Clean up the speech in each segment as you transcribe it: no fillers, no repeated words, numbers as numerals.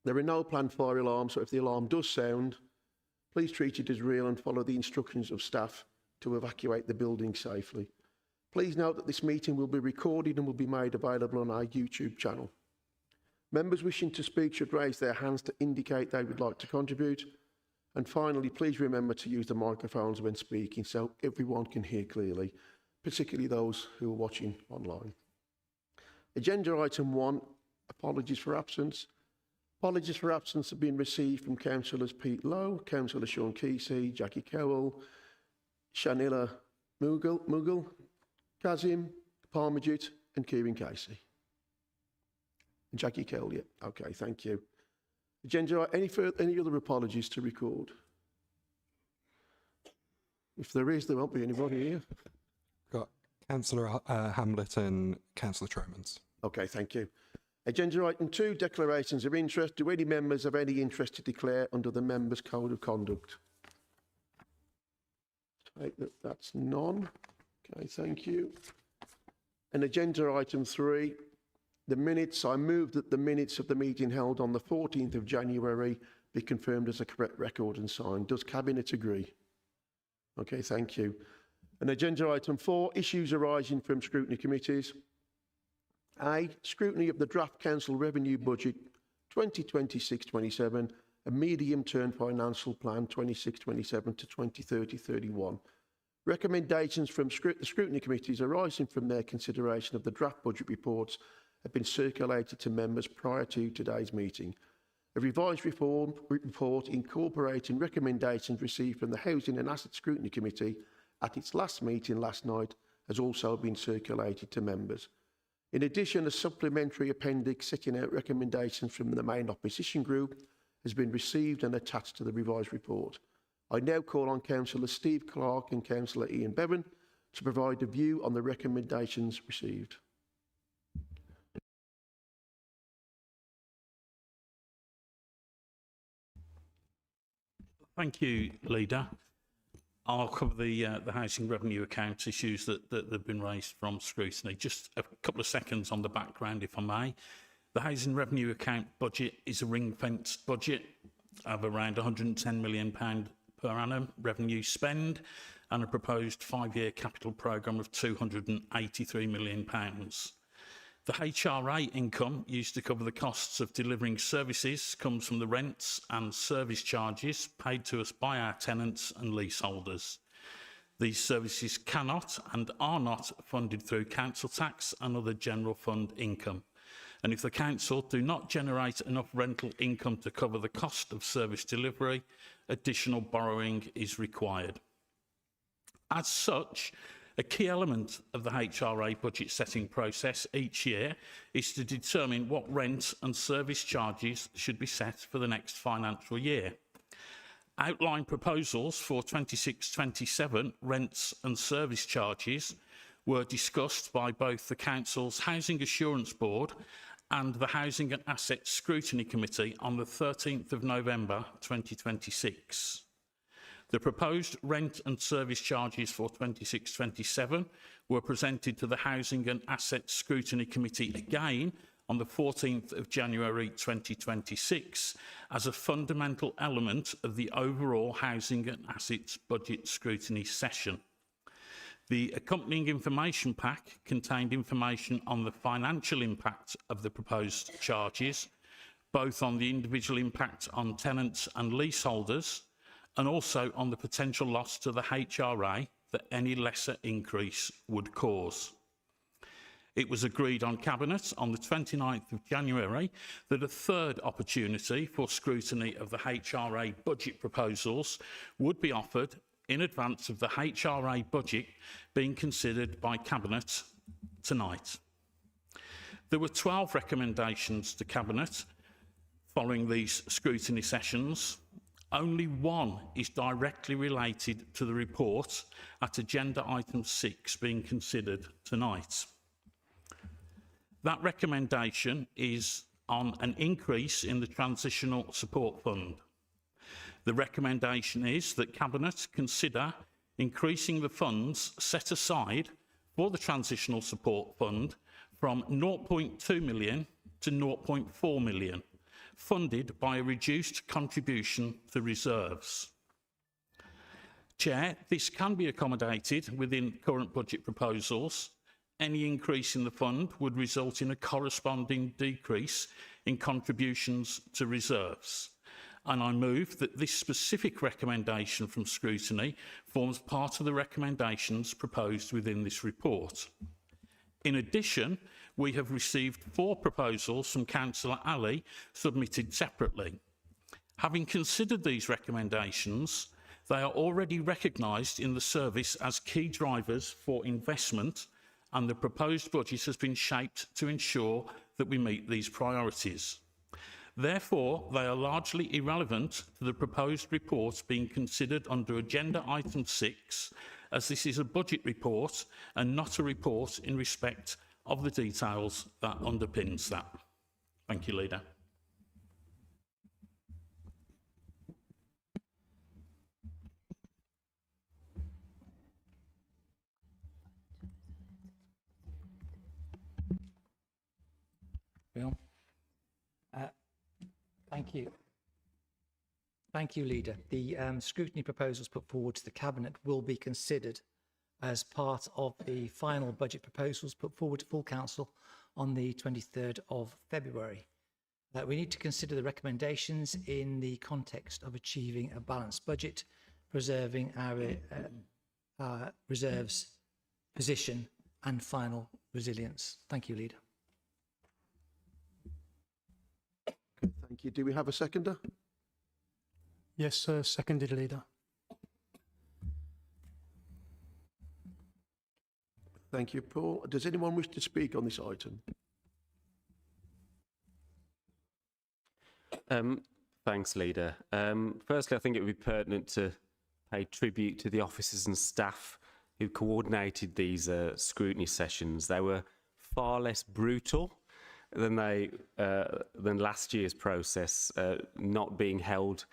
There are no planned fire alarms, so if the alarm does sound, please treat it as real and follow the instructions of staff to evacuate the building safely. Please note that this meeting will be recorded and will be made available on our YouTube channel. Members wishing to speak should raise their hands to indicate they would like to contribute. And finally, please remember to use the microphones when speaking so everyone can hear clearly, particularly those who are watching online. Agenda item 1, apologies for absence. Apologies for absence have been received from Councillors Pete Lowe, Councillor Sean Kesey, Jackie Cowell, Shanila Mughal, Kazim Parmajit and Kieran Casey. And Jackie Cowell, yeah. Okay, thank you. Agenda, any other apologies to record? If there is, there won't be anybody here. Got Councillor Hamlet and Councillor Tromans. Okay, thank you. Agenda item 2, declarations of interest. Do any members have any interest to declare under the Members' Code of Conduct? Take that, that's none. Okay, thank you. And agenda item 3, the minutes. I move that the minutes of the meeting held on the 14th of January be confirmed as a correct record and signed. Does Cabinet agree? Okay, thank you. And agenda item 4, issues arising from scrutiny committees. A, scrutiny of the draft council revenue budget 2026-27 and medium-term financial plan 26-27 to 2030-31. Recommendations from the scrutiny committees arising from their consideration of the draft budget reports have been circulated to members prior to today's meeting. A revised report incorporating recommendations received from the Housing and Asset Scrutiny Committee at its last meeting last night has also been circulated to members. In addition, a supplementary appendix setting out recommendations from the main opposition group has been received and attached to the revised report. I now call on Councillor Steve Clark and Councillor Ian Bevan to provide a view on the recommendations received. Thank you, Leader. I'll cover the housing revenue account issues that have been raised from scrutiny. Just a couple of seconds on the background, if I may. The housing revenue account budget is a ring-fenced budget of around £110 million per annum revenue spend and a proposed 5-year capital programme of £283 million. The HRA income used to cover the costs of delivering services comes from the rents and service charges paid to us by our tenants and leaseholders. These services cannot and are not funded through council tax and other general fund income. And if the council do not generate enough rental income to cover the cost of service delivery, additional borrowing is required. As such, a key element of the HRA budget setting process each year is to determine what rent and service charges should be set for the next financial year. Outline proposals for 26-27 rents and service charges were discussed by both the Council's Housing Assurance Board and the Housing and Asset Scrutiny Committee on the 13th of November 2026. The proposed rent and service charges for 26-27 were presented to the Housing and Asset Scrutiny Committee again on the 14th of January 2026 as a fundamental element of the overall Housing and Assets Budget Scrutiny session. The accompanying information pack contained information on the financial impact of the proposed charges, both on the individual impact on tenants and leaseholders, and also on the potential loss to the HRA that any lesser increase would cause. It was agreed on Cabinet on the 29th of January that a third opportunity for scrutiny of the HRA budget proposals would be offered in advance of the HRA budget being considered by Cabinet tonight. There were 12 recommendations to Cabinet following these scrutiny sessions. Only one is directly related to the report at agenda item 6 being considered tonight. That recommendation is on an increase in the Transitional Support Fund. The recommendation is that Cabinet consider increasing the funds set aside for the Transitional Support Fund from 0.2 million to 0.4 million funded by a reduced contribution to reserves. Chair, this can be accommodated within current budget proposals. Any increase in the fund would result in a corresponding decrease in contributions to reserves. And I move that this specific recommendation from scrutiny forms part of the recommendations proposed within this report. In addition, we have received 4 proposals from Councillor Ali submitted separately. Having considered these recommendations, they are already recognised in the service as key drivers for investment, and the proposed budget has been shaped to ensure that we meet these priorities. Therefore, they are largely irrelevant to the proposed report being considered under agenda item 6, as this is a budget report and not a report in respect of the details that underpins that. Thank you, Leader. Bill? Thank you. Thank you, Leader. The scrutiny proposals put forward to the Cabinet will be considered as part of the final budget proposals put forward to full Council on the 23rd of February. We need to consider the recommendations in the context of achieving a balanced budget, preserving our reserves position and final resilience. Thank you, Leader. Thank you. Do we have a seconder? Yes, sir. Seconded, Leader. Thank you, Paul. Does anyone wish to speak on this item? Thanks, Leader. Firstly, I think it would be pertinent to pay tribute to the officers and staff who coordinated these scrutiny sessions. They were far less brutal than last year's process. Not being held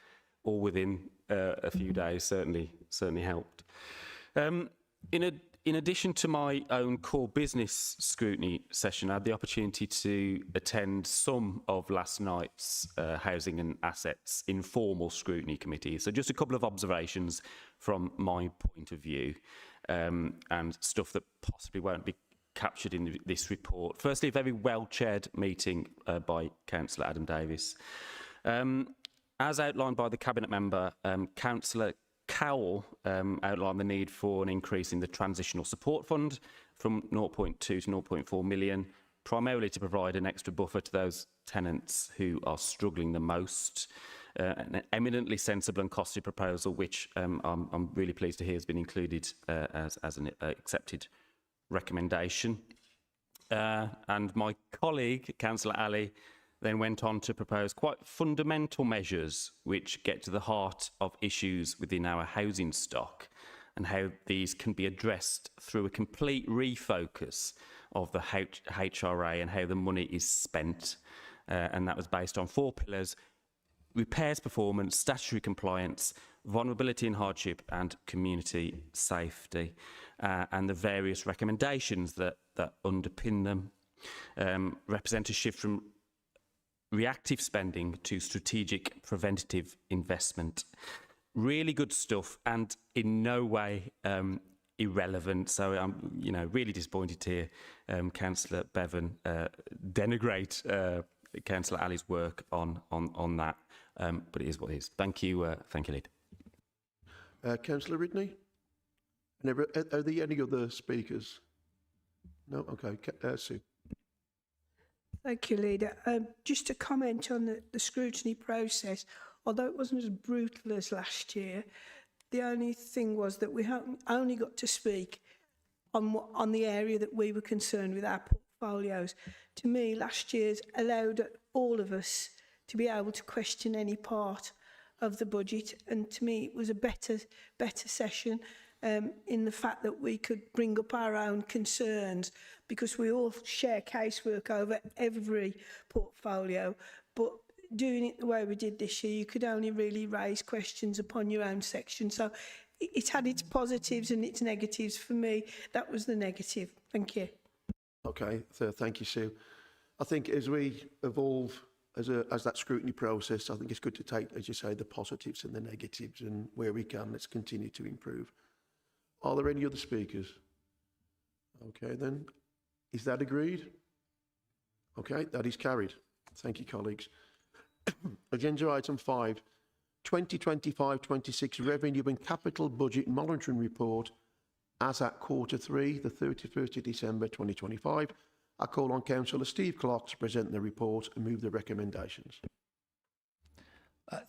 all within a few days certainly helped. In addition to my own core business scrutiny session, I had the opportunity to attend some of last night's Housing and Assets informal scrutiny committee. So just a couple of observations from my point of view, and stuff that possibly won't be captured in this report. Firstly, a very well-chaired meeting by Councillor Adam Davis. As outlined by the Cabinet member, Councillor Cowell outlined the need for an increase in the Transitional Support Fund from 0.2 to 0.4 million, primarily to provide an extra buffer to those tenants who are struggling the most. An eminently sensible and costly proposal, which I'm really pleased to hear has been included as an accepted recommendation. And my colleague, Councillor Ali, then went on to propose quite fundamental measures which get to the heart of issues within our housing stock and how these can be addressed through a complete refocus of the HRA and how the money is spent. And that was based on 4 pillars: repairs performance, statutory compliance, vulnerability and hardship, and community safety, and the various recommendations that underpin them represent a shift from reactive spending to strategic preventative investment. Really good stuff, and in no way irrelevant. So I'm, really disappointed to hear Councillor Bevan denigrate Councillor Ali's work on that. But it is what it is. Thank you, Leader. Councillor Ridney? And are there any other speakers? No? Okay. Sue. Thank you, Leader. Just to comment on the scrutiny process, although it wasn't as brutal as last year, the only thing was that we only got to speak on the area that we were concerned with, our portfolios. To me, last year's allowed all of us to be able to question any part of the budget, and to me it was a better session in the fact that we could bring up our own concerns, because we all share casework over every portfolio, but doing it the way we did this year, you could only really raise questions upon your own section. So it had its positives and its negatives. For me, that was the negative. Thank you. Okay, so thank you, Sue. I think as we evolve as that scrutiny process, I think it's good to take, as you say, the positives and the negatives, and where we can, let's continue to improve. Are there any other speakers? Okay, then, is that agreed? Okay, that is carried. Thank you, colleagues. Agenda item 5, 2025-26 Revenue and Capital Budget Monitoring Report as at Q3, the 31st of December 2025. I call on Councillor Steve Clark to present the report and move the recommendations.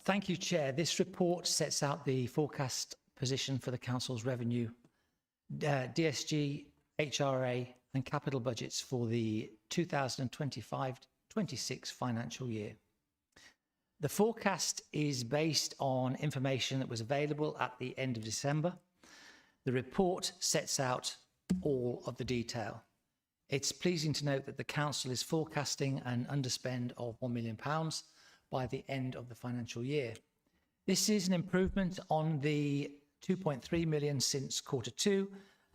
Thank you, Chair. This report sets out the forecast position for the Council's revenue, DSG, HRA and capital budgets for the 2025-26 financial year. The forecast is based on information that was available at the end of December. The report sets out all of the detail. It's pleasing to note that the Council is forecasting an underspend of £1 million by the end of the financial year. This is an improvement on the 2.3 million since Q2,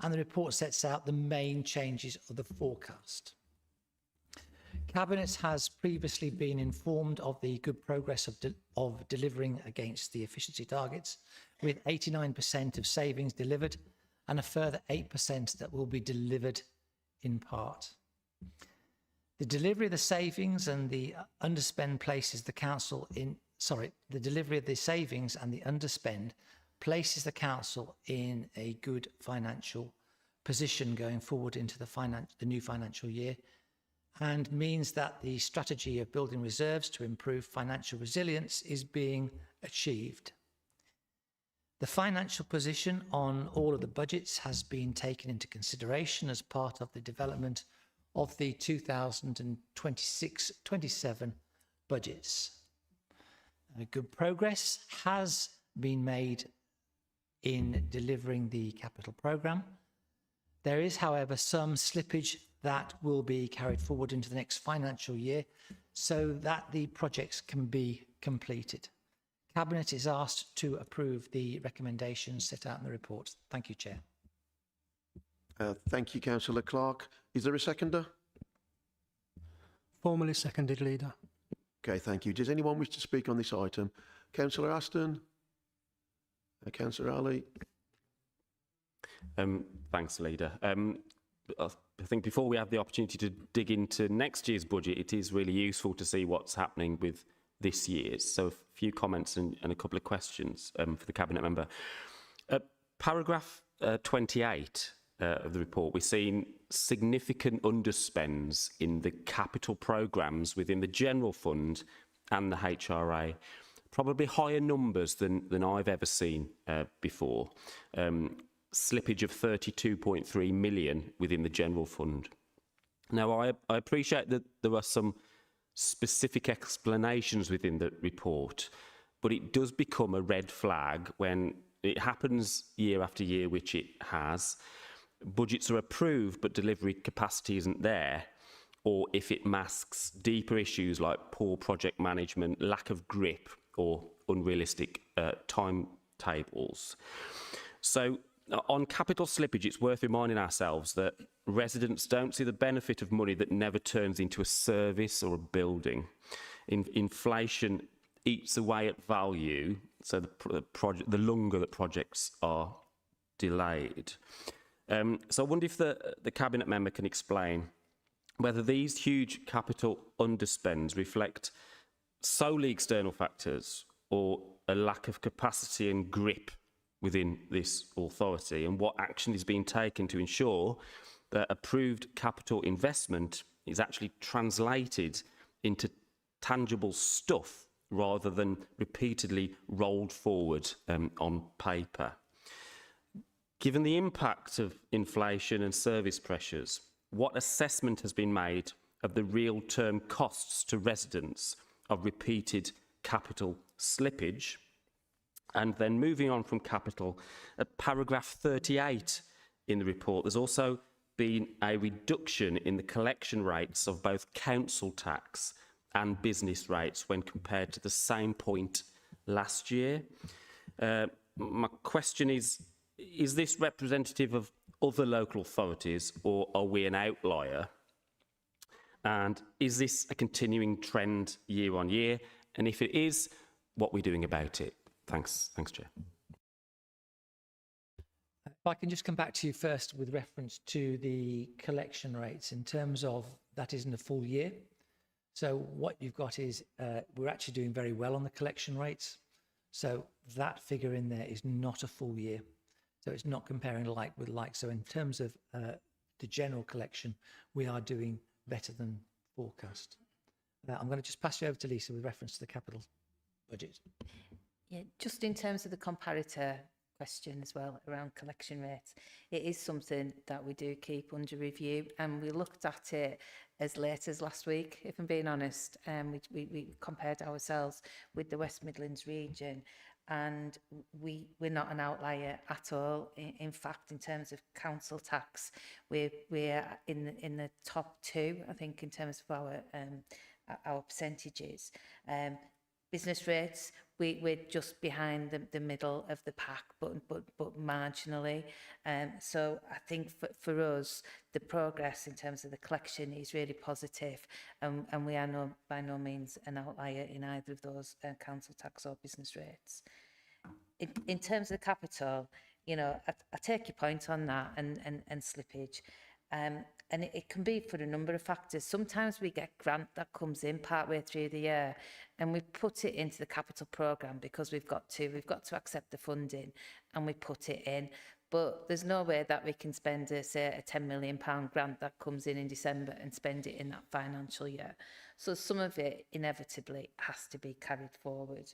and the report sets out the main changes of the forecast. Cabinet has previously been informed of the good progress of delivering against the efficiency targets, with 89% of savings delivered and a further 8% that will be delivered in part. The delivery of the savings and the underspend places the council in, the delivery of the savings and the underspend places the council in a good financial position going forward into the new financial year, and means that the strategy of building reserves to improve financial resilience is being achieved. The financial position on all of the budgets has been taken into consideration as part of the development of the 2026-27 budgets. Good progress has been made in delivering the capital programme. There is, however, some slippage that will be carried forward into the next financial year so that the projects can be completed. Cabinet is asked to approve the recommendations set out in the report. Thank you, Chair. Thank you, Councillor Clark. Is there a seconder? Formally seconded, Leader. Okay, thank you. Does anyone wish to speak on this item? Councillor Aston? Councillor Ali? Thanks, Leader. I think before we have the opportunity to dig into next year's budget, it is really useful to see what's happening with this year's. So a few comments and a couple of questions for the Cabinet member. Paragraph 28 of the report, we're seeing significant underspends in the capital programmes within the General Fund and the HRA. Probably higher numbers than I've ever seen before. Slippage of 32.3 million within the General Fund. Now, I appreciate that there are some specific explanations within the report, but it does become a red flag when it happens year after year, which it has. Budgets are approved, but delivery capacity isn't there, or if it masks deeper issues like poor project management, lack of grip, or unrealistic timetables. So, on capital slippage, it's worth reminding ourselves that residents don't see the benefit of money that never turns into a service or a building. Inflation eats away at value, so the longer that projects are delayed. So I wonder if the Cabinet member can explain whether these huge capital underspends reflect solely external factors or a lack of capacity and grip within this authority, and what action is being taken to ensure that approved capital investment is actually translated into tangible stuff rather than repeatedly rolled forward on paper. Given the impact of inflation and service pressures, what assessment has been made of the real-term costs to residents of repeated capital slippage? And then moving on from capital, at paragraph 38 in the report, there's also been a reduction in the collection rates of both council tax and business rates when compared to the same point last year. My question is this representative of other local authorities, or are we an outlier? And is this a continuing trend year on year? And if it is, what are we doing about it? Thanks, Chair. If I can just come back to you first with reference to the collection rates in terms of that isn't a full year. So what you've got is we're actually doing very well on the collection rates. So that figure in there is not a full year. So it's not comparing like with like. So in terms of the general collection, we are doing better than forecast. I'm going to just pass you over to Lisa with reference to the capital budget. Yeah, just in terms of the comparator question as well around collection rates, it is something that we do keep under review, and we looked at it as late as last week, if I'm being honest. We compared ourselves with the West Midlands region, and we're not an outlier at all. In fact, in terms of council tax, we're in the top two, I think, in terms of our percentages. Business rates, we're just behind the middle of the pack, but marginally. So I think for us, the progress in terms of the collection is really positive, and we are by no means an outlier in either of those council tax or business rates. In terms of the capital, you know, I take your point on that and slippage. And it can be for a number of factors. Sometimes we get grant that comes in partway through the year, and we put it into the capital programme because we've got to accept the funding, and we put it in. But there's no way that we can spend, say, a £10 million grant that comes in December and spend it in that financial year. So some of it inevitably has to be carried forward.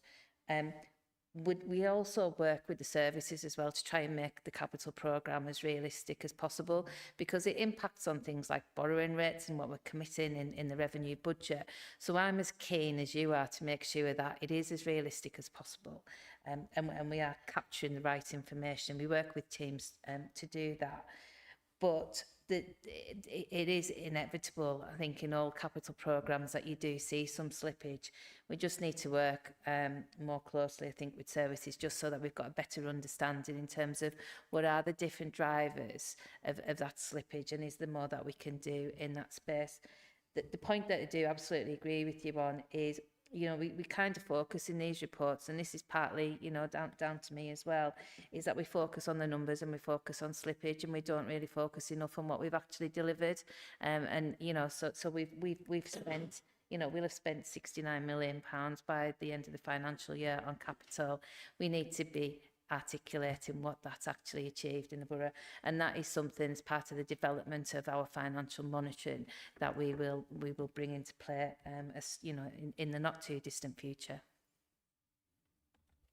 We also work with the services as well to try and make the capital programme as realistic as possible, because it impacts on things like borrowing rates and what we're committing in the revenue budget. So I'm as keen as you are to make sure that it is as realistic as possible, and we are capturing the right information. We work with teams to do that. But it is inevitable, I think, in all capital programmes that you do see some slippage. We just need to work more closely, I think, with services, just so that we've got a better understanding in terms of what are the different drivers of that slippage, and is there more that we can do in that space. The point that I do absolutely agree with you on is, you know, we kind of focus in these reports, and this is partly, you know, down to me as well, is that we focus on the numbers and we focus on slippage, and we don't really focus enough on what we've actually delivered. And you know, so we've spent, you know, we'll have spent £69 million by the end of the financial year on capital. We need to be articulating what that's actually achieved in the borough, and that is something as part of the development of our financial monitoring that we will bring into play, as you know, in the not too distant future.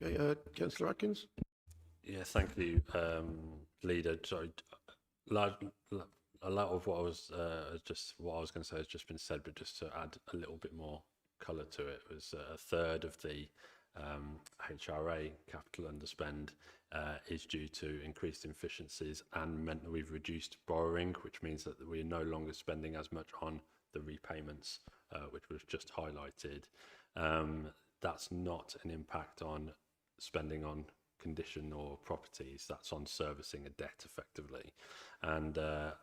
Okay, Councillor Atkins. Yeah, thank you, Leader. Sorry, a lot of what I was going to say has just been said, but just to add a little bit more colour to it, was a third of the HRA capital underspend is due to increased efficiencies and meant that we've reduced borrowing, which means that we're no longer spending as much on the repayments, which was just highlighted. That's not an impact on spending on condition or properties, that's on servicing a debt effectively. And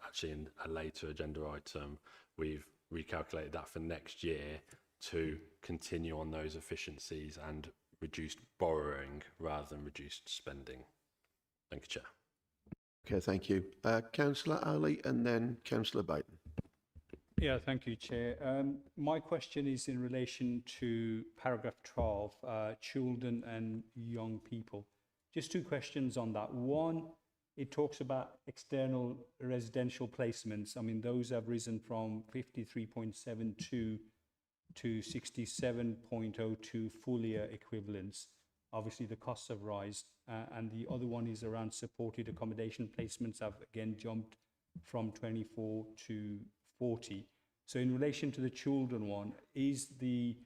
actually in a later agenda item, we've recalculated that for next year to continue on those efficiencies and reduced borrowing rather than reduced spending. Thank you, Chair. Okay, thank you. Councillor Ali and then Councillor Baton. Yeah, thank you, Chair. My question is in relation to paragraph 12, children and young people. Just two questions on that. One, it talks about external residential placements. I mean, those have risen from 53.72 to 67.02 full year equivalents. Obviously, the costs have risen. And the other one is around supported accommodation placements have again jumped from 24 to 40. So in relation to the children one, is the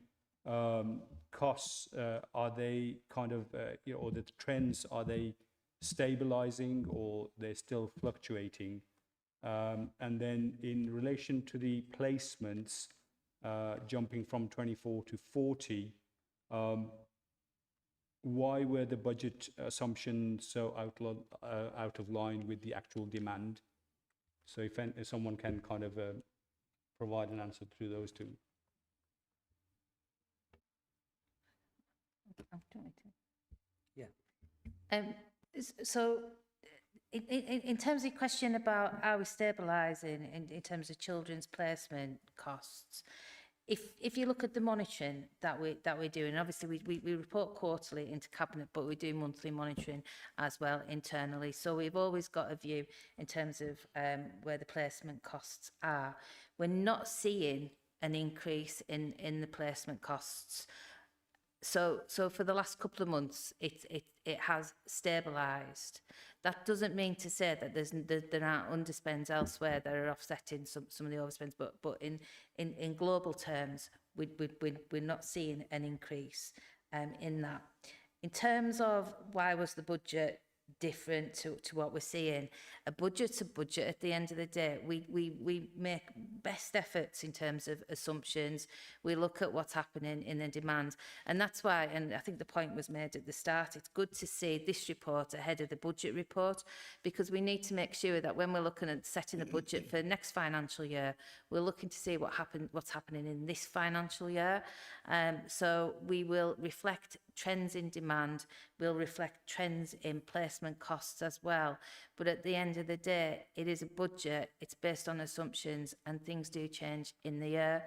costs, are they kind of, you know, or the trends, are they stabilizing or they're still fluctuating? And then in relation to the placements, jumping from 24 to 40, why were the budget assumptions so out of line with the actual demand? So if someone can kind of provide an answer through those two. So, in terms of your question about are we stabilising in terms of children's placement costs, if you look at the monitoring that we're doing, obviously we report quarterly into Cabinet, but we do monthly monitoring as well internally. So we've always got a view in terms of where the placement costs are. We're not seeing an increase in the placement costs. So for the last couple of months, it has stabilised. That doesn't mean to say that there aren't underspends elsewhere that are offsetting some of the overspends, but in global terms, we're not seeing an increase in that. In terms of why was the budget different to what we're seeing, a budget's a budget at the end of the day. We make best efforts in terms of assumptions. We look at what's happening in the demand, and that's why, and I think the point was made at the start, it's good to see this report ahead of the budget report, because we need to make sure that when we're looking at setting the budget for next financial year, we're looking to see what's happening in this financial year. So we will reflect trends in demand, we'll reflect trends in placement costs as well. But at the end of the day, it is a budget, it's based on assumptions, and things do change in the year.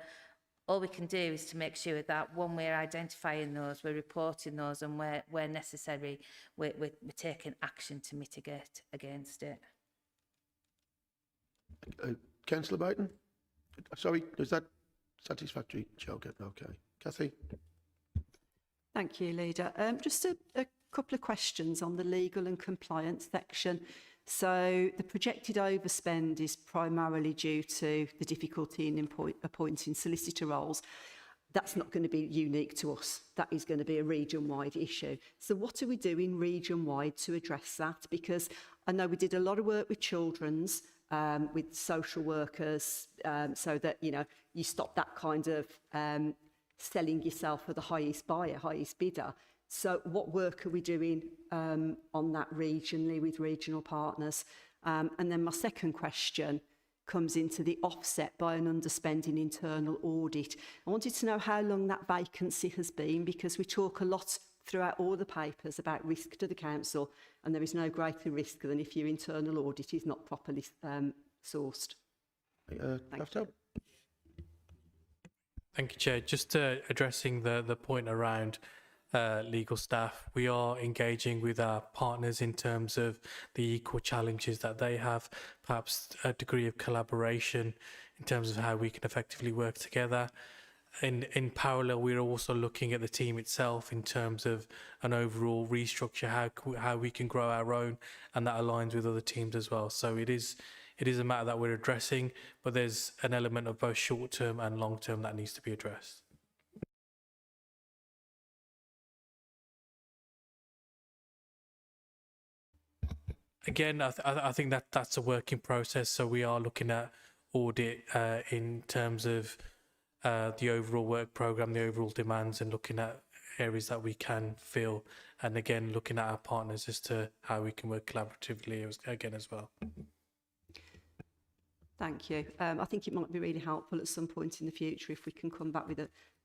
All we can do is to make sure that when we're identifying those, we're reporting those, and where necessary, we're taking action to mitigate against it. Councillor Baton? Sorry, is that satisfactory? Okay. Cathy? Thank you, Leader. Just a couple of questions on the legal and compliance section. So the projected overspend is primarily due to the difficulty in appointing solicitor roles. That's not going to be unique to us. That is going to be a region-wide issue. So what are we doing region-wide to address that? Because I know we did a lot of work with children's, with social workers, so that, you know, you stop that kind of selling yourself for the highest buyer, highest bidder. So what work are we doing on that regionally with regional partners? And then my second question comes into the offset by an underspending internal audit. I wanted to know how long that vacancy has been, because we talk a lot throughout all the papers about risk to the council, and there is no greater risk than if your internal audit is not properly sourced. Thank you. Thank you, Chair. Just addressing the point around legal staff, we are engaging with our partners in terms of the equal challenges that they have, perhaps a degree of collaboration in terms of how we can effectively work together. In parallel, we're also looking at the team itself in terms of an overall restructure, how we can grow our own, and that aligns with other teams as well. So it is a matter that we're addressing, but there's an element of both short-term and long-term that needs to be addressed. Again, I think that's a working process. So we are looking at audit in terms of the overall work programme, the overall demands, and looking at areas that we can fill. And again, looking at our partners as to how we can work collaboratively again as well. Thank you. I think it might be really helpful at some point in the future if we can come back with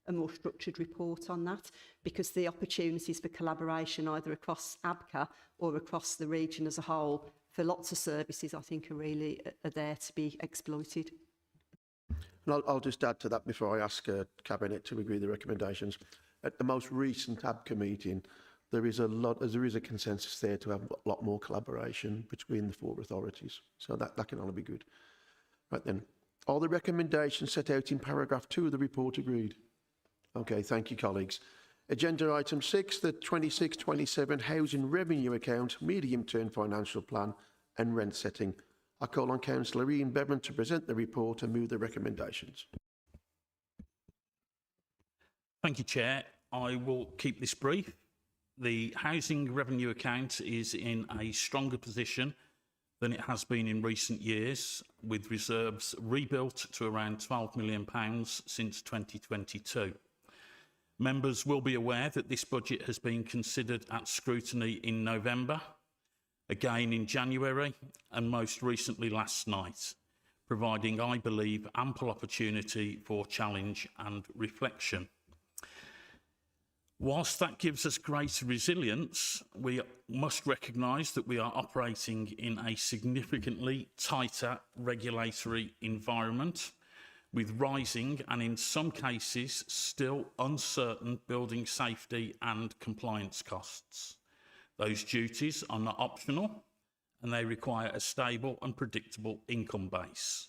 a more structured report on that, because the opportunities for collaboration either across ABCA or across the region as a whole for lots of services, I think, are there to be exploited. And I'll just add to that before I ask Cabinet to agree the recommendations. At the most recent ABCA meeting, there is a consensus there to have a lot more collaboration between the four authorities. So that can only be good. Right then, are the recommendations set out in paragraph 2 of the report agreed? Okay, thank you, colleagues. Agenda item 6, the 26-27 Housing Revenue Account, Medium-Term Financial Plan and Rent Setting. I call on Councillor Ian Bevan to present the report and move the recommendations. Thank you, Chair. I will keep this brief. The Housing Revenue Account is in a stronger position than it has been in recent years, with reserves rebuilt to around £12 million since 2022. Members will be aware that this budget has been considered at scrutiny in November, again in January, and most recently last night. providing, I believe, ample opportunity for challenge and reflection. Whilst that gives us greater resilience, we must recognise that we are operating in a significantly tighter regulatory environment with rising and in some cases still uncertain building safety and compliance costs. Those duties are not optional and they require a stable and predictable income base.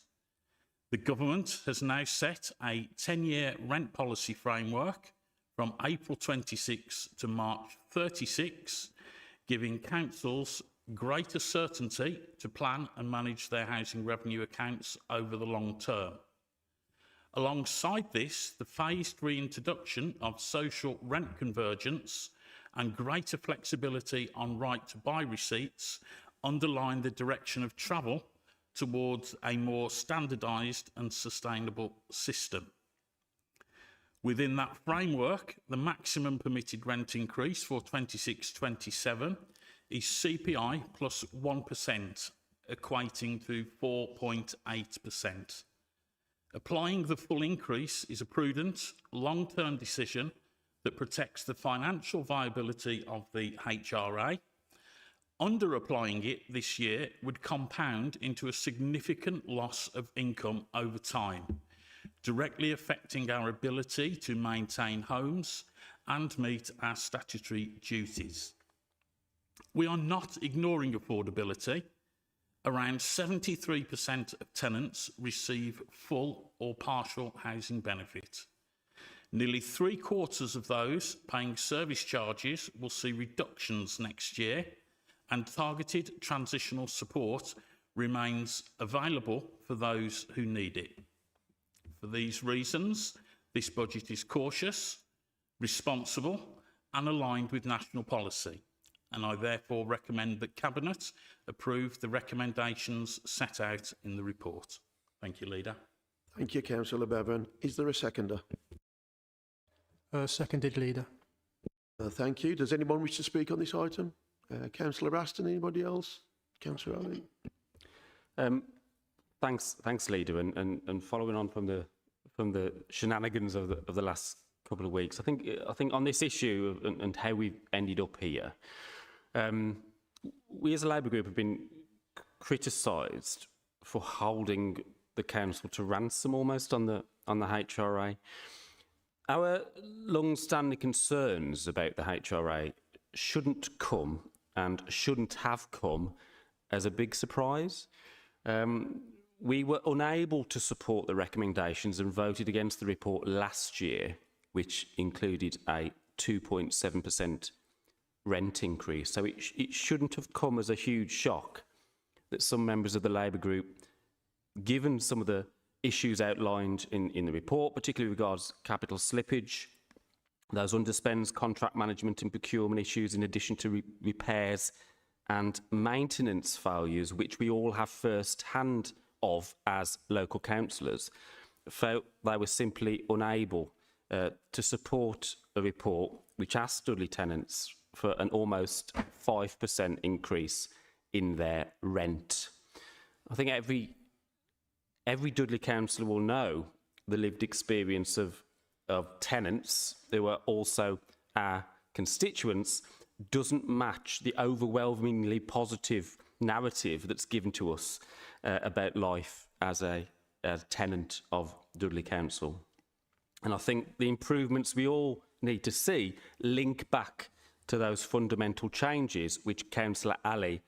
The government has now set a 10-year rent policy framework from April 26 to March 36, giving councils greater certainty to plan and manage their housing revenue accounts over the long term. Alongside this, the phased reintroduction of social rent convergence and greater flexibility on right to buy receipts underline the direction of travel towards a more standardised and sustainable system. Within that framework, the maximum permitted rent increase for 26-27 is CPI plus 1%, equating to 4.8%. Applying the full increase is a prudent, long-term decision that protects the financial viability of the HRA. Under-applying it this year would compound into a significant loss of income over time, directly affecting our ability to maintain homes and meet our statutory duties. We are not ignoring affordability. Around 73% of tenants receive full or partial housing benefit. Nearly 3/4 of those paying service charges will see reductions next year, and targeted transitional support remains available for those who need it. For these reasons, this budget is cautious, responsible and aligned with national policy, and I therefore recommend that Cabinet approve the recommendations set out in the report. Thank you, Leader. Thank you, Councillor Bevan. Is there a seconder? Seconded, Leader. Thank you. Does anyone wish to speak on this item? Councillor Aston, anybody else? Councillor Ali? Thanks, Leader. And following on from the shenanigans of the last couple of weeks, I think on this issue and how we've ended up here, we as a Labour group have been criticised for holding the council to ransom almost on the HRA. Our long-standing concerns about the HRA shouldn't come and shouldn't have come as a big surprise. We were unable to support the recommendations and voted against the report last year, which included a 2.7% rent increase. So it shouldn't have come as a huge shock that some members of the Labour group, given some of the issues outlined in the report, particularly regards capital slippage, those underspends, contract management and procurement issues, in addition to repairs and maintenance failures, which we all have first hand of as local councillors, felt they were simply unable to support a report which asked Dudley tenants for an almost 5% increase in their rent. I think every Dudley councillor will know the lived experience of tenants who are also our constituents doesn't match the overwhelmingly positive narrative that's given to us about life as a tenant of Dudley Council. And I think the improvements we all need to see link back to those fundamental changes which Councillor Ali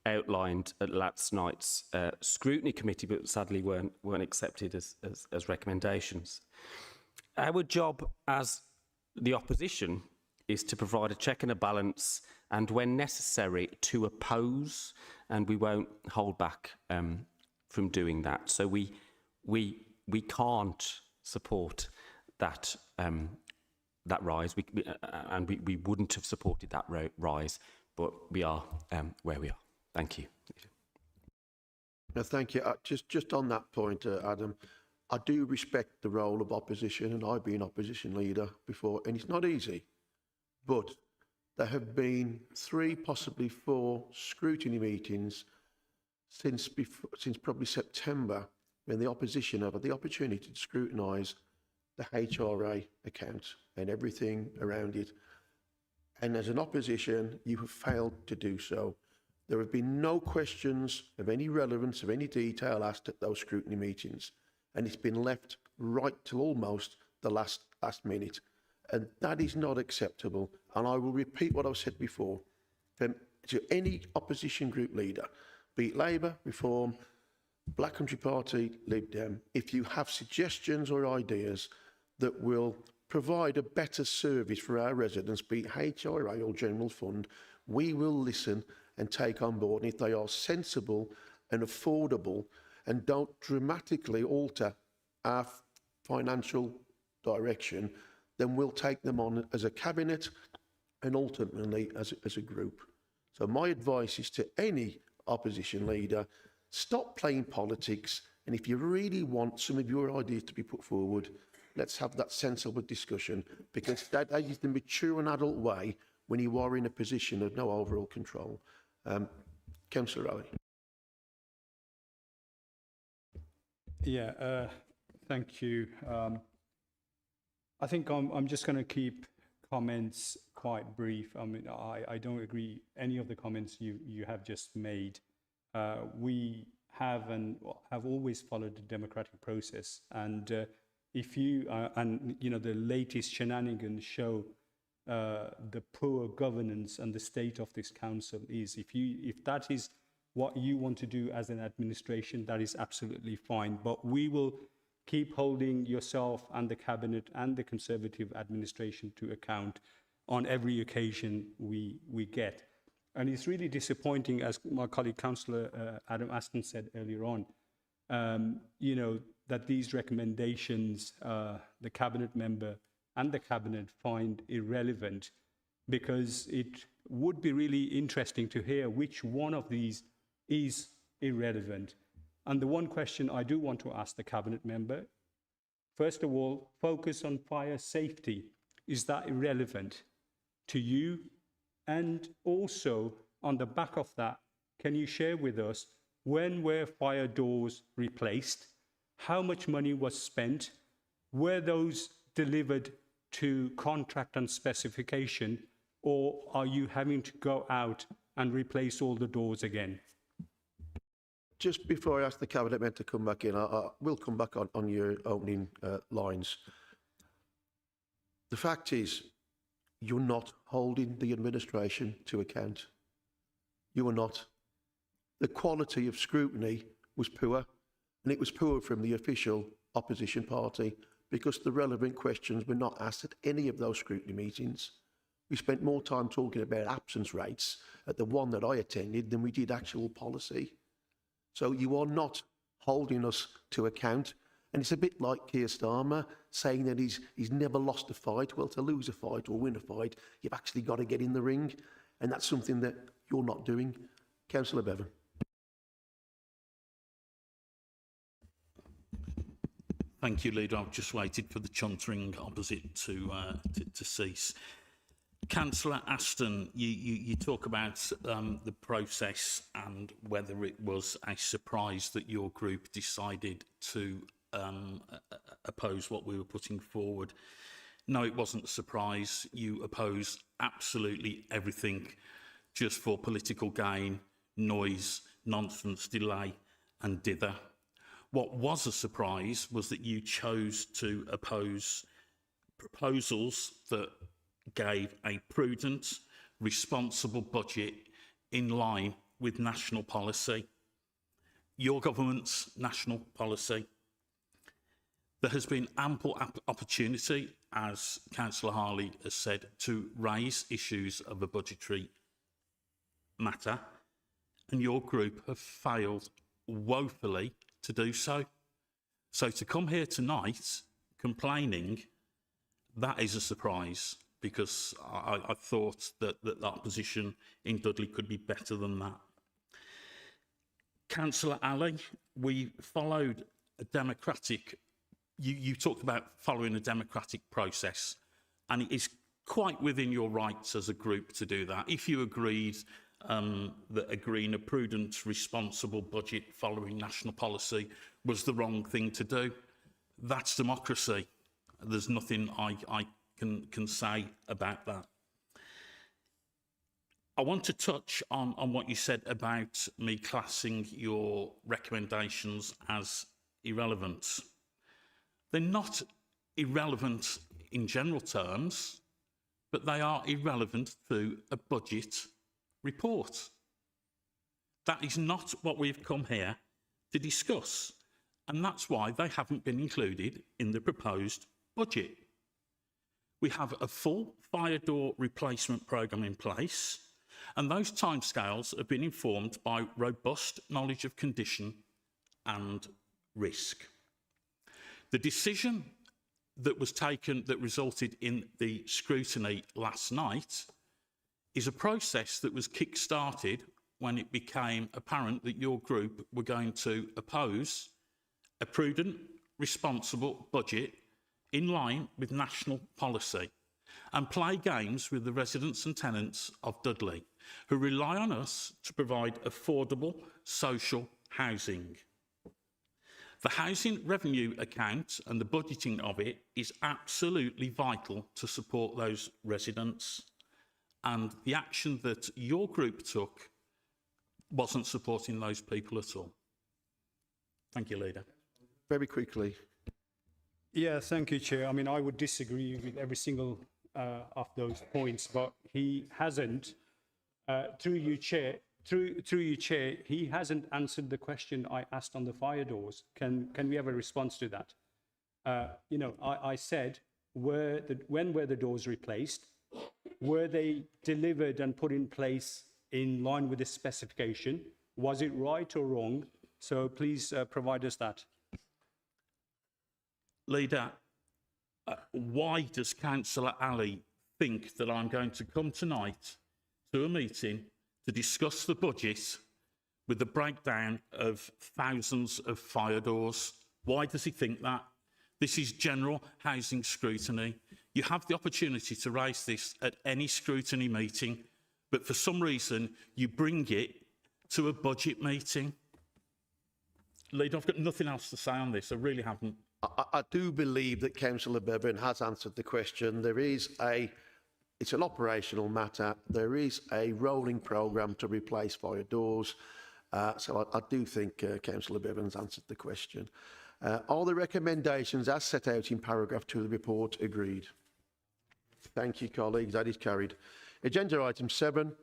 outlined at last night's scrutiny committee, but sadly weren't accepted as recommendations. Our job as the opposition is to provide a check and a balance, and when necessary to oppose, and we won't hold back from doing that. So we can't support that that rise, and we wouldn't have supported that rise, but we are where we are. Thank you. No, thank you. Just on that point, Adam, I do respect the role of opposition, and I've been opposition leader before, and it's not easy. But there have been 3, possibly 4 scrutiny meetings since probably September, when the opposition have had the opportunity to scrutinise the HRA account and everything around it. And as an opposition, you have failed to do so. There have been no questions of any relevance, of any detail asked at those scrutiny meetings. And it's been left right till almost the last minute. And that is not acceptable. And I will repeat what I've said before. To any opposition group leader, be it Labour, Reform, Black Country Party, Lib Dem, if you have suggestions or ideas that will provide a better service for our residents, be it HRA or General Fund, we will listen and take on board. And if they are sensible and affordable and don't dramatically alter our financial direction, then we'll take them on as a cabinet and ultimately as a group. So my advice is to any opposition leader, stop playing politics, and if you really want some of your ideas to be put forward, let's have that sensible discussion, because that is the mature and adult way when you are in a position of no overall control. Councillor Rowley. Yeah, thank you. I think I'm just going to keep comments quite brief. I mean, I don't agree any of the comments you have just made. We have and have always followed the democratic process, and if you and you know the latest shenanigans show the poor governance and the state of this council is. If that is what you want to do as an administration, that is absolutely fine. But we will keep holding yourself and the cabinet and the Conservative administration to account on every occasion we get. And it's really disappointing, as my colleague Councillor Adam Aston said earlier on, you know, that these recommendations the cabinet member and the cabinet find irrelevant, because it would be really interesting to hear which one of these is irrelevant. And the one question I do want to ask the cabinet member, first of all, focus on fire safety. Is that irrelevant to you? And also, on the back of that, can you share with us when were fire doors replaced? How much money was spent? Were those delivered to contract and specification, or are you having to go out and replace all the doors again? Just before I ask the cabinet member to come back in, I will come back on your opening lines. The fact is, you're not holding the administration to account. You are not. The quality of scrutiny was poor, and it was poor from the official opposition party, because the relevant questions were not asked at any of those scrutiny meetings. We spent more time talking about absence rates at the one that I attended than we did actual policy. So you are not holding us to account. And it's a bit like Keir Starmer saying that he's never lost a fight. Well, to lose a fight or win a fight, you've actually got to get in the ring. And that's something that you're not doing. Councillor Bevan. Thank you, Leader. I've just waited for the chuntering opposite to cease. Councillor Aston, you talk about the process and whether it was a surprise that your group decided to oppose what we were putting forward. No, it wasn't a surprise. You opposed absolutely everything just for political gain, noise, nonsense, delay and dither. What was a surprise was that you chose to oppose proposals that gave a prudent, responsible budget in line with national policy, your government's national policy. There has been ample opportunity, as Councillor Harley has said, to raise issues of a budgetary matter, and your group have failed woefully to do so. So to come here tonight complaining, that is a surprise, because I thought that the opposition in Dudley could be better than that. Councillor Ali, we followed a democratic, you talked about following a democratic process, and it is quite within your rights as a group to do that. If you agreed that agreeing a prudent, responsible budget following national policy was the wrong thing to do. That's democracy. There's nothing I can say about that. I want to touch on what you said about me classing your recommendations as irrelevant. They're not irrelevant in general terms, but they are irrelevant to a budget report. That is not what we've come here to discuss, and that's why they haven't been included in the proposed budget. We have a full fire door replacement programme in place, and those timescales have been informed by robust knowledge of condition and risk. The decision that was taken that resulted in the scrutiny last night is a process that was kick-started when it became apparent that your group were going to oppose a prudent, responsible budget in line with national policy and play games with the residents and tenants of Dudley, who rely on us to provide affordable social housing. The housing revenue account and the budgeting of it is absolutely vital to support those residents, and the action that your group took wasn't supporting those people at all. Thank you, Leader. Very quickly. Yeah, thank you, Chair. I mean, I would disagree with every single of those points, but he hasn't, through you, Chair, he hasn't answered the question I asked on the fire doors. Can we have a response to that? You know, I said, when were the doors replaced? Were they delivered and put in place in line with the specification? Was it right or wrong? So please provide us that. Leader, why does Councillor Ali think that I'm going to come tonight to a meeting to discuss the budget with the breakdown of thousands of fire doors? Why does he think that? This is general housing scrutiny. You have the opportunity to raise this at any scrutiny meeting, but for some reason you bring it to a budget meeting. Leader, I've got nothing else to say on this. I really haven't. I do believe that Councillor Bevan has answered the question. It's an operational matter. There is a rolling programme to replace fire doors. So I do think Councillor Bevan's answered the question. Are the recommendations as set out in paragraph 2 of the report agreed? Thank you, colleagues. That is carried. Agenda item 7,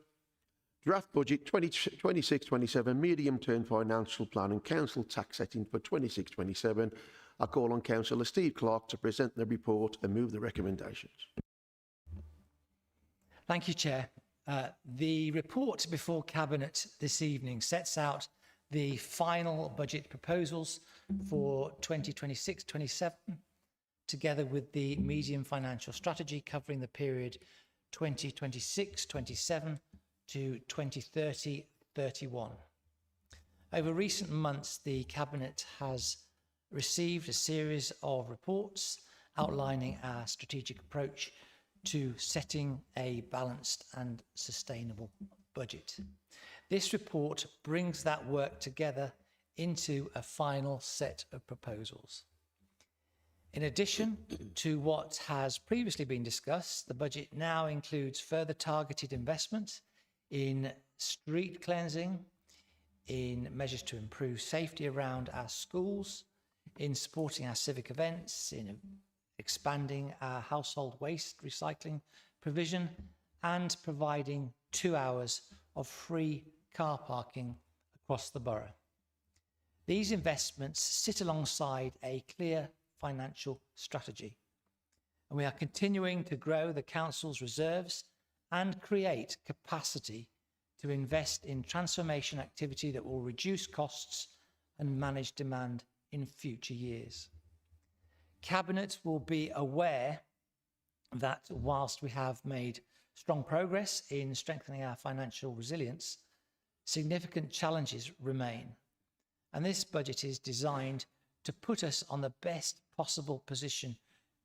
draft budget 26-27, medium-term financial plan and council tax setting for 26-27. I call on Councillor Steve Clark to present the report and move the recommendations. Thank you, Chair. The report before Cabinet this evening sets out the final budget proposals for 2026-27, together with the medium financial strategy covering the period 2026-27 to 2030-31. Over recent months, the Cabinet has received a series of reports outlining our strategic approach to setting a balanced and sustainable budget. This report brings that work together into a final set of proposals. In addition to what has previously been discussed, the budget now includes further targeted investment in street cleansing, in measures to improve safety around our schools, in supporting our civic events, in expanding our household waste recycling provision, and providing 2 hours of free car parking across the borough. These investments sit alongside a clear financial strategy, and we are continuing to grow the council's reserves and create capacity to invest in transformation activity that will reduce costs and manage demand in future years. Cabinet will be aware that whilst we have made strong progress in strengthening our financial resilience, significant challenges remain. And this budget is designed to put us on the best possible position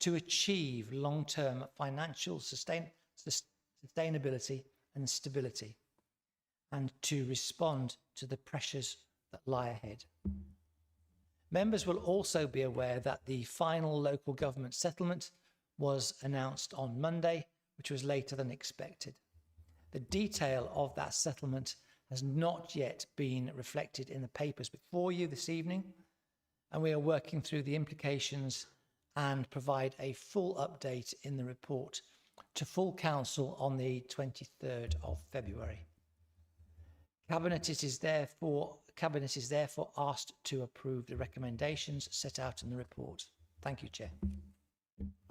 to achieve long-term financial sustainability and stability, and to respond to the pressures that lie ahead. Members will also be aware that the final local government settlement was announced on Monday, which was later than expected. The detail of that settlement has not yet been reflected in the papers before you this evening, and we are working through the implications and provide a full update in the report to full council on the 23rd of February. Cabinet is therefore asked to approve the recommendations set out in the report. Thank you, Chair.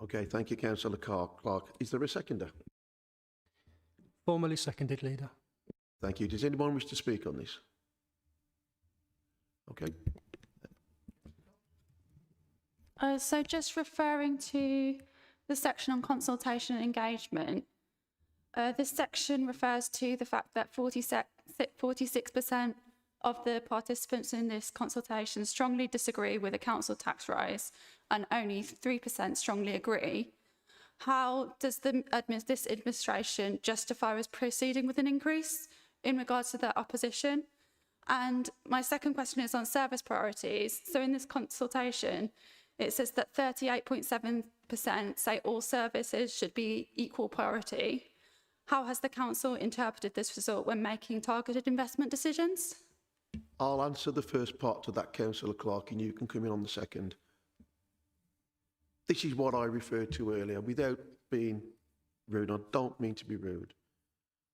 Okay, thank you, Councillor Clark. Is there a seconder? Formally seconded, Leader. Thank you. Does anyone wish to speak on this? Okay. So just referring to the section on consultation and engagement, this section refers to the fact that 46% of the participants in this consultation strongly disagree with a council tax rise and only 3% strongly agree. How does this administration justify us proceeding with an increase in regards to their opposition? And my second question is on service priorities. So in this consultation, it says that 38.7% say all services should be equal priority. How has the council interpreted this result when making targeted investment decisions? I'll answer the first part to that, Councillor Clark, and you can come in on the second. This is what I referred to earlier, without being rude. I don't mean to be rude,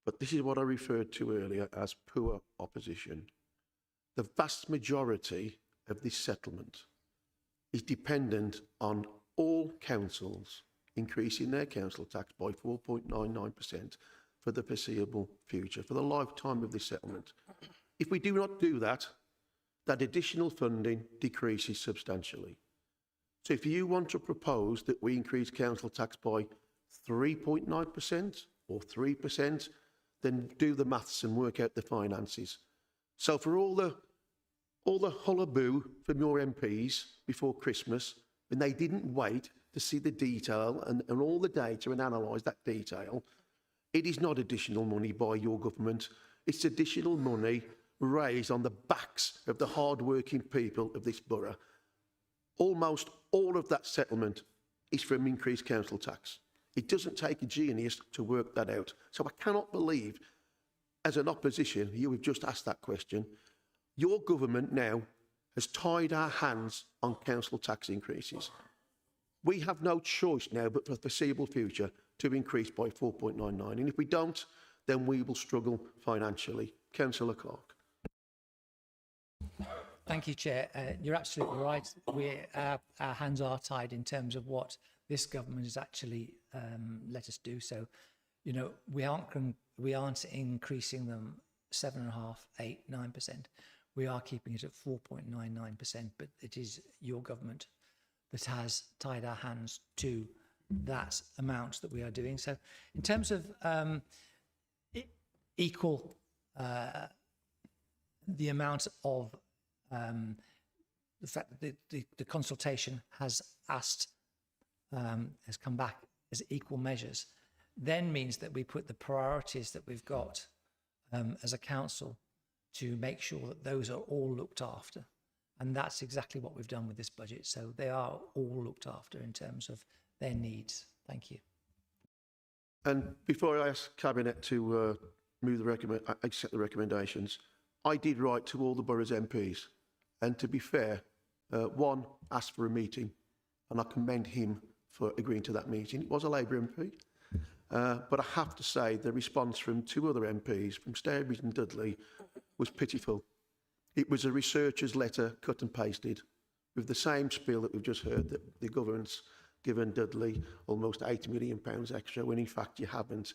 but this is what I referred to earlier as poor opposition. The vast majority of this settlement is dependent on all councils increasing their council tax by 4.99% for the foreseeable future, for the lifetime of this settlement. If we do not do that, that additional funding decreases substantially. So if you want to propose that we increase council tax by 3.9% or 3%, then do the maths and work out the finances. So for all the hullaboo from your MPs before Christmas, when they didn't wait to see the detail and all the data and analyse that detail, it is not additional money by your government. It's additional money raised on the backs of the hard-working people of this borough. Almost all of that settlement is from increased council tax. It doesn't take a genius to work that out. So I cannot believe, as an opposition, you have just asked that question. Your government now has tied our hands on council tax increases. We have no choice now but for the foreseeable future to increase by 4.99. And if we don't, then we will struggle financially. Councillor Clark. Thank you, Chair. You're absolutely right. Our hands are tied in terms of what this government has actually let us do. So, you know, we aren't increasing them 7.5%, 8%, 9%. We are keeping it at 4.99%, but it is your government that has tied our hands to that amount that we are doing. So in terms of equal, the amount of the fact that the consultation has come back as equal measures, then means that we put the priorities that we've got as a council to make sure that those are all looked after. And that's exactly what we've done with this budget. So they are all looked after in terms of their needs. Thank you. And before I ask Cabinet to accept the recommendations, I did write to all the borough's MPs. And to be fair, one asked for a meeting, and I commend him for agreeing to that meeting. It was a Labour MP. But I have to say the response from two other MPs, from Stourbridge and Dudley, was pitiful. It was a researcher's letter cut and pasted with the same spiel that we've just heard, that the government's given Dudley almost £80 million extra, when in fact you haven't.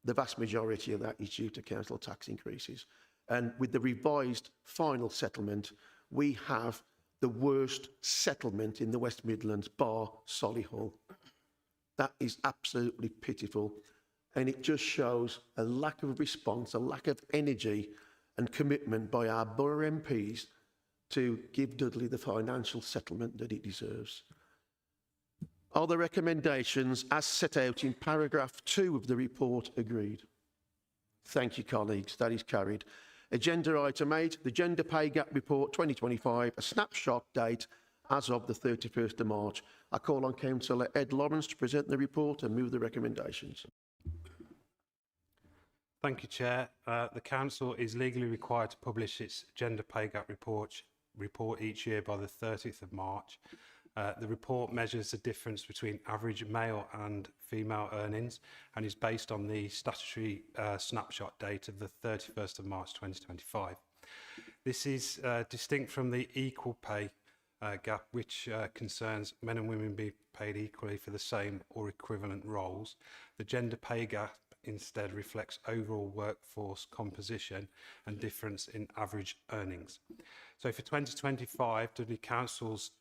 The vast majority of that is due to council tax increases. And with the revised final settlement, we have the worst settlement in the West Midlands, bar Solihull. That is absolutely pitiful. And it just shows a lack of response, a lack of energy and commitment by our borough MPs to give Dudley the financial settlement that it deserves. Are the recommendations as set out in paragraph 2 of the report agreed? Thank you, colleagues. That is carried. Agenda item 8, the Gender Pay Gap Report 2025, a snapshot date as of the 31st of March. I call on Councillor Ed Lawrence to present the report and move the recommendations. Thank you, Chair. The Council is legally required to publish its Gender Pay Gap report each year by the 30th of March. The report measures the difference between average male and female earnings and is based on the statutory snapshot date of the 31st of March 2025. This is distinct from the equal pay gap, which concerns men and women being paid equally for the same or equivalent roles. The gender pay gap instead reflects overall workforce composition and difference in average earnings. So for 2025, Dudley Council's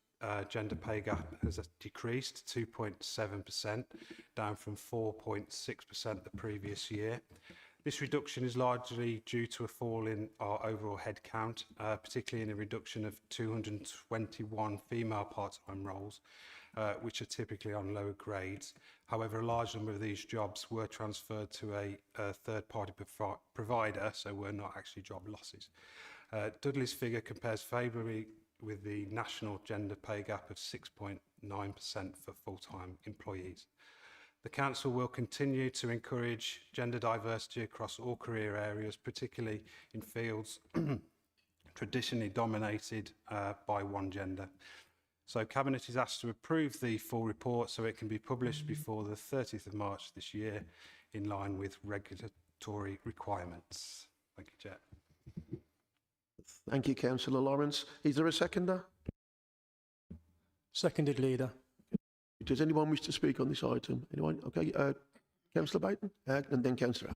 gender pay gap has decreased to 2.7%, down from 4.6% the previous year. This reduction is largely due to a fall in our overall headcount, particularly in a reduction of 221 female part-time roles, which are typically on lower grades. However, a large number of these jobs were transferred to a third-party provider, so were not actually job losses. Dudley's figure compares favourably with the national gender pay gap of 6.9% for full-time employees. The Council will continue to encourage gender diversity across all career areas, particularly in fields traditionally dominated by one gender. So Cabinet is asked to approve the full report so it can be published before the 30th of March this year in line with regulatory requirements. Thank you, Chair. Thank you, Councillor Lawrence. Is there a seconder? Seconded, Leader. Does anyone wish to speak on this item? Anyone? Okay, Councillor Baton and then Councillor.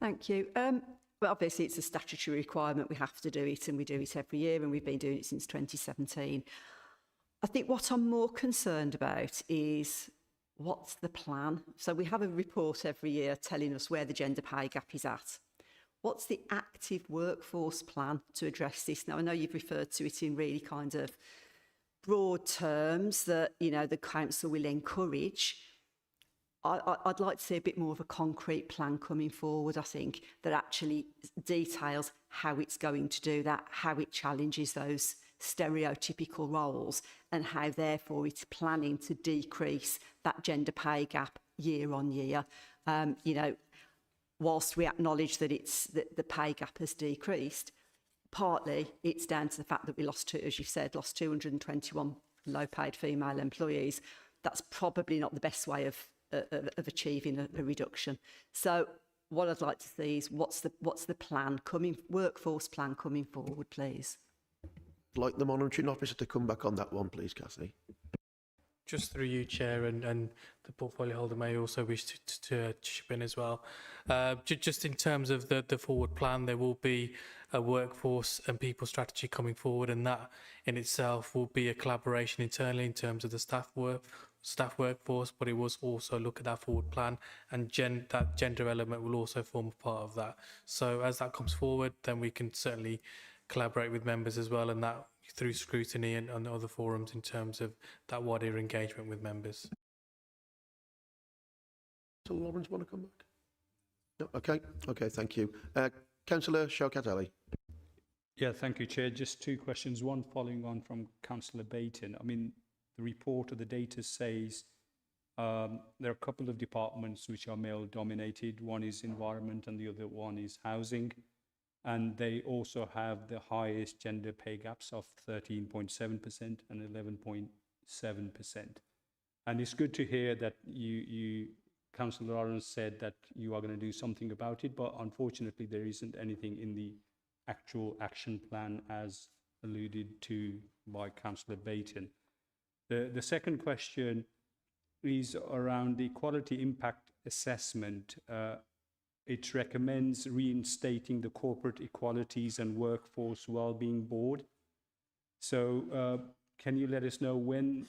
Thank you. Well, obviously, it's a statutory requirement. We have to do it, and we do it every year, and we've been doing it since 2017. I think what I'm more concerned about is what's the plan? So we have a report every year telling us where the gender pay gap is at. What's the active workforce plan to address this? Now, I know you've referred to it in really kind of broad terms that, you know, the council will encourage. I'd like to see a bit more of a concrete plan coming forward, I think, that actually details how it's going to do that, how it challenges those stereotypical roles, and how, therefore, it's planning to decrease that gender pay gap year on year. You know, whilst we acknowledge that the pay gap has decreased, partly it's down to the fact that we lost, as you said, 221 low-paid female employees. That's probably not the best way of achieving a reduction. So what I'd like to see is what's the plan workforce plan coming forward, please. I'd like the monitoring officer to come back on that one, please, Kathy. Just through you, Chair, and the portfolio holder may also wish to chip in as well. Just in terms of the forward plan, there will be a workforce and people strategy coming forward, and that in itself will be a collaboration internally in terms of the staff workforce, but it will also look at that forward plan, and that gender element will also form a part of that. So as that comes forward, then we can certainly collaborate with members as well, and that through scrutiny and on other forums in terms of that wider engagement with members. Does Lawrence want to come back? No? Okay, thank you. Councillor Shaukat Ali. Yeah, thank you, Chair. Just two questions. One following on from Councillor Baton. I mean, the report or the data says there are a couple of departments which are male dominated. One is environment and the other one is housing. And they also have the highest gender pay gaps of 13.7% and 11.7%. And it's good to hear that Councillor Lawrence said that you are going to do something about it, but unfortunately there isn't anything in the actual action plan as alluded to by Councillor Baton. The second question is around the quality impact assessment. It recommends reinstating the Corporate Equalities and Workforce Wellbeing Board. So can you let us know when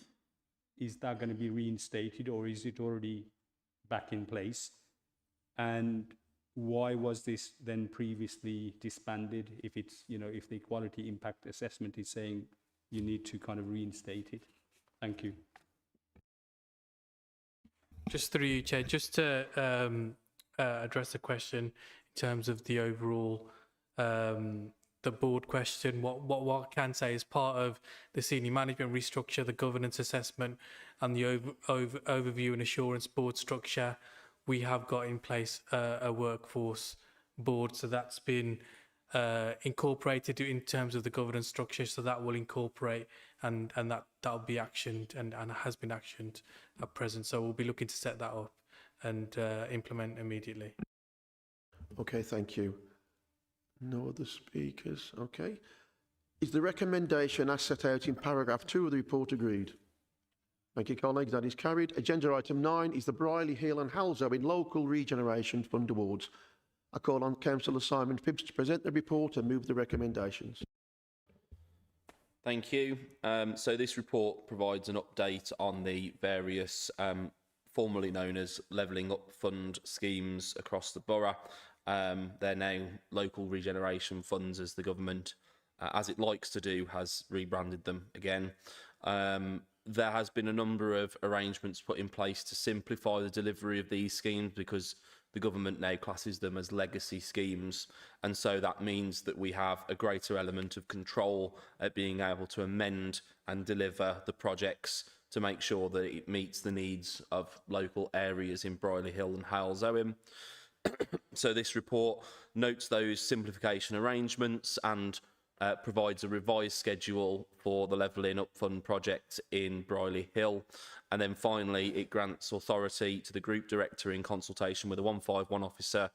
is that going to be reinstated, or is it already back in place? And why was this then previously disbanded if it's, you know, if the Equality Impact Assessment is saying you need to kind of reinstate it? Thank you. Just through you, Chair, just to address the question terms of the overall the board question. What I can say is part of the senior management restructure, the governance assessment, and the overview and assurance board structure, we have got in place a workforce board. So that's been incorporated in terms of the governance structure. So that will incorporate and that'll be actioned and has been actioned at present. So we'll be looking to set that up and implement immediately. Okay, thank you. No other speakers. Okay. Is the recommendation as set out in paragraph 2 of the report agreed? Thank you, colleagues. That is carried. Agenda item 9 is the Briley Hill and Halzowen Local Regeneration Fund Awards. I call on Councillor Simon Phibbs to present the report and move the recommendations. Thank you. So this report provides an update on the various formerly known as Levelling Up Fund schemes across the borough. They're now local regeneration funds, as the government, as it likes to do, has rebranded them again. There has been a number of arrangements put in place to simplify the delivery of these schemes, because the government now classes them as legacy schemes, and so that means that we have a greater element of control at being able to amend and deliver the projects to make sure that it meets the needs of local areas in Briley Hill and Halzowen. So this report notes those simplification arrangements and provides a revised schedule for the Levelling Up Fund project in Briley Hill. And then finally, it grants authority to the Group Director in consultation with a 151 officer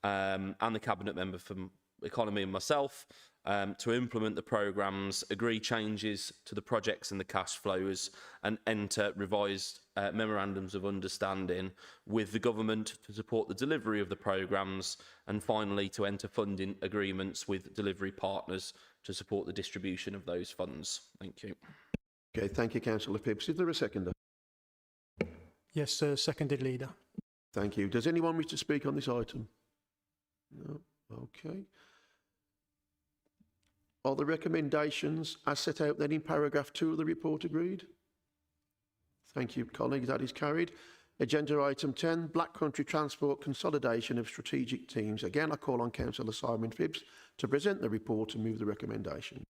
and the Cabinet Member from Economy and myself to implement the programmes, agree changes to the projects and the cash flows, and enter revised memorandums of understanding with the government to support the delivery of the programmes, and finally to enter funding agreements with delivery partners to support the distribution of those funds. Thank you. Okay, thank you, Councillor Phibbs. Is there a seconder? Yes, seconded, Leader. Thank you. Does anyone wish to speak on this item? No. Okay. Are the recommendations as set out then in paragraph 2 of the report agreed? Thank you, colleagues. That is carried. Agenda item 10, Black Country Transport Consolidation of Strategic Teams. Again, I call on Councillor Simon Phibbs to present the report and move the recommendation.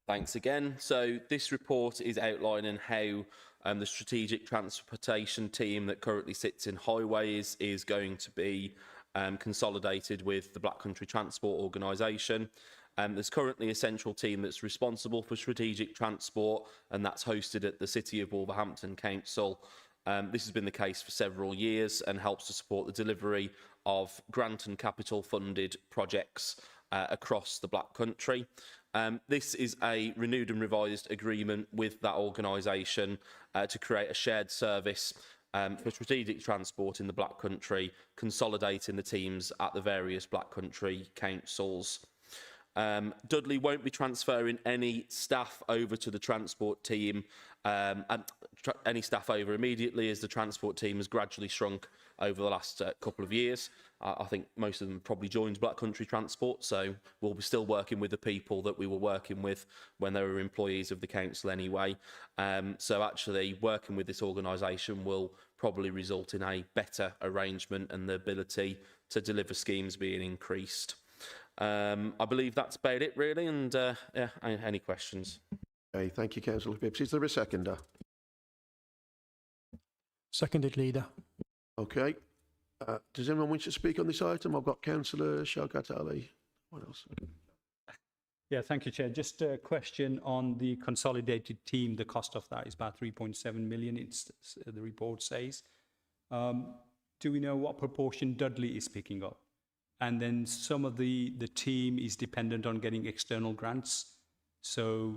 Thanks again. So this report is outlining how the strategic transportation team that currently sits in highways is going to be consolidated with the Black Country Transport Organisation. There's currently a central team that's responsible for strategic transport, and that's hosted at the City of Wolverhampton Council. This has been the case for several years and helps to support the delivery of grant and capital funded projects across the Black Country. This is a renewed and revised agreement with that organisation to create a shared service for strategic transport in the Black Country, consolidating the teams at the various Black Country councils. Dudley won't be transferring any staff over to the transport team, any staff over immediately, as the transport team has gradually shrunk over the last couple of years. I think most of them probably joined Black Country Transport, so we'll be still working with the people that we were working with when they were employees of the council anyway. So actually working with this organisation will probably result in a better arrangement and the ability to deliver schemes being increased. I believe that's about it, really, and yeah, any questions? Okay, thank you, Councillor Phibbs. Is there a seconder? Seconded, Leader. Okay. Does anyone wish to speak on this item? I've got Councillor Shaukat Ali. What else? Yeah, thank you, Chair. Just a question on the consolidated team. The cost of that is about 3.7 million, it's, the report says. Do we know what proportion Dudley is picking up? And then some of the team is dependent on getting external grants. So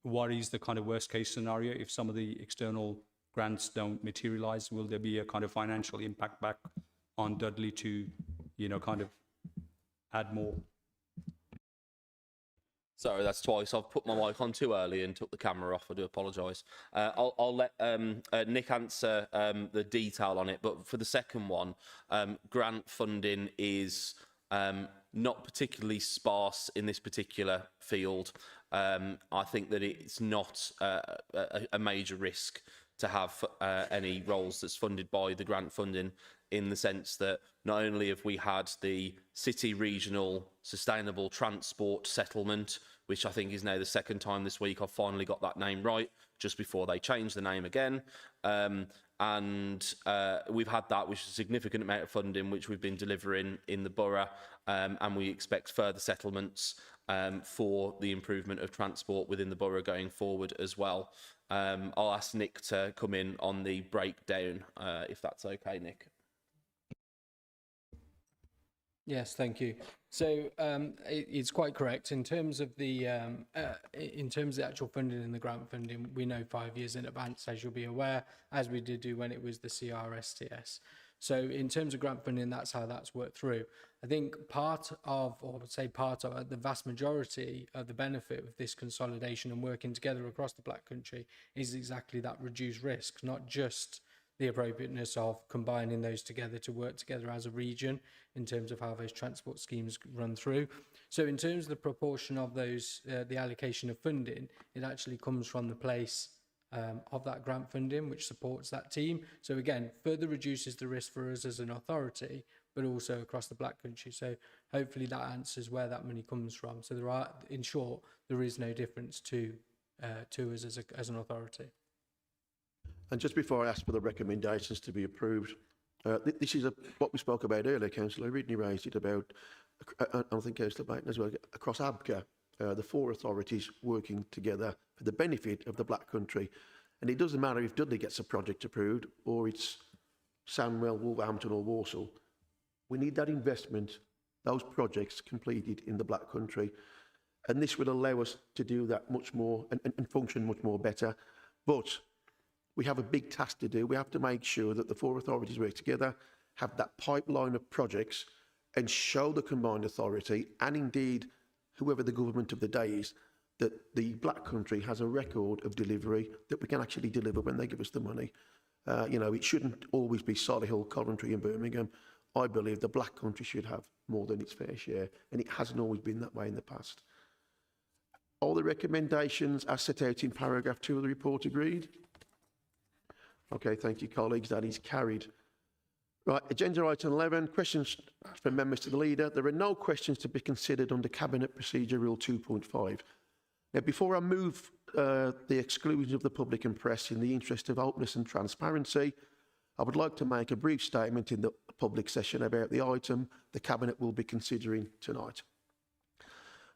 what is the kind of worst case scenario if some of the external grants don't materialize? Will there be a kind of financial impact back on Dudley to, you know, kind of add more? Sorry, that's twice. I've put my mic on too early and took the camera off. I do apologise. I'll let Nick answer the detail on it. But for the second one, grant funding is not particularly sparse in this particular field. I think that it's not a major risk to have any roles that's funded by the grant funding, in the sense that not only have we had the City Regional Sustainable Transport Settlement, which I think is now the second time this week I've finally got that name right, just before they change the name again. And we've had that, which is a significant amount of funding which we've been delivering in the borough, and we expect further settlements for the improvement of transport within the borough going forward as well. I'll ask Nick to come in on the breakdown, if that's okay, Nick. Yes, thank you. So it's quite correct in terms of the actual funding and the grant funding. We know 5 years in advance, as you'll be aware, as we did do when it was the CRSTS. So in terms of grant funding, that's how that's worked through. I think part of the vast majority of the benefit of this consolidation and working together across the Black Country is exactly that reduced risk, not just the appropriateness of combining those together to work together as a region in terms of how those transport schemes run through. So in terms of the proportion of those, the allocation of funding, it actually comes from the place of that grant funding, which supports that team. So again, further reduces the risk for us as an authority, but also across the Black Country. So hopefully that answers where that money comes from. So there are, in short, there is no difference to us as an authority. And just before I ask for the recommendations to be approved, this is what we spoke about earlier, Councillor. I originally raised it about, I think Councillor Baton as well, across ABCA, the four authorities working together for the benefit of the Black Country. And it doesn't matter if Dudley gets a project approved or it's Sandwell, Wolverhampton or Walsall. We need that investment, those projects completed in the Black Country. And this will allow us to do that much more and function much more better. But we have a big task to do. We have to make sure that the four authorities work together, have that pipeline of projects, and show the combined authority, and indeed whoever the government of the day is, that the Black Country has a record of delivery, that we can actually deliver when they give us the money. You know, it shouldn't always be Solihull, Coventry and Birmingham. I believe the Black Country should have more than its fair share, and it hasn't always been that way in the past. All the recommendations as set out in paragraph 2 of the report agreed? Okay, thank you, colleagues. That is carried. Right, agenda item 11, questions from members to the leader. There are no questions to be considered under Cabinet Procedure Rule 2.5. Now, before I move the exclusion of the public and press in the interest of openness and transparency, I would like to make a brief statement in the public session about the item the Cabinet will be considering tonight.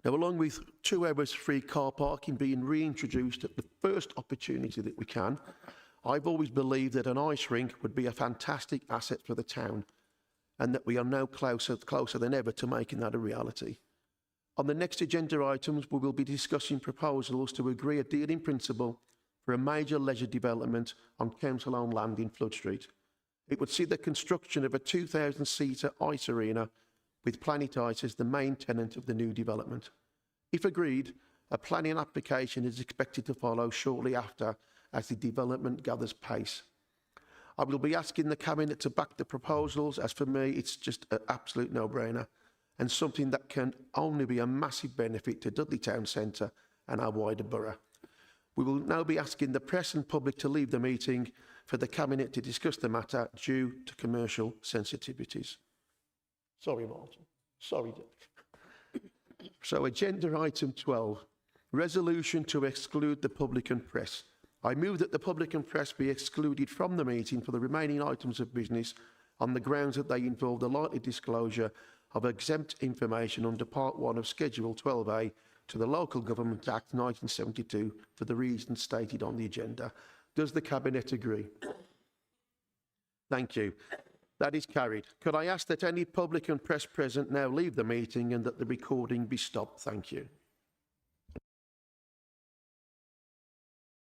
Now, along with 2 hours free car parking being reintroduced at the first opportunity that we can, I've always believed that an ice rink would be a fantastic asset for the town, and that we are now closer than ever to making that a reality. On the next agenda items, we will be discussing proposals to agree a deal in principle for a major leisure development on council-owned land in Flood Street. It would see the construction of a 2,000-seater ice arena with Planet Ice as the main tenant of the new development. If agreed, a planning application is expected to follow shortly after as the development gathers pace. I will be asking the Cabinet to back the proposals, as for me it's just an absolute no-brainer and something that can only be a massive benefit to Dudley Town Centre and our wider borough. We will now be asking the press and public to leave the meeting for the Cabinet to discuss the matter due to commercial sensitivities. Sorry, Martin. Sorry, Dave. So agenda item 12, resolution to exclude the public and press. I move that the public and press be excluded from the meeting for the remaining items of business on the grounds that they involve the likely disclosure of exempt information under Part 1 of Schedule 12A to the Local Government Act 1972 for the reasons stated on the agenda. Does the Cabinet agree? Thank you. That is carried. Could I ask that any public and press present now leave the meeting and that the recording be stopped? Thank you.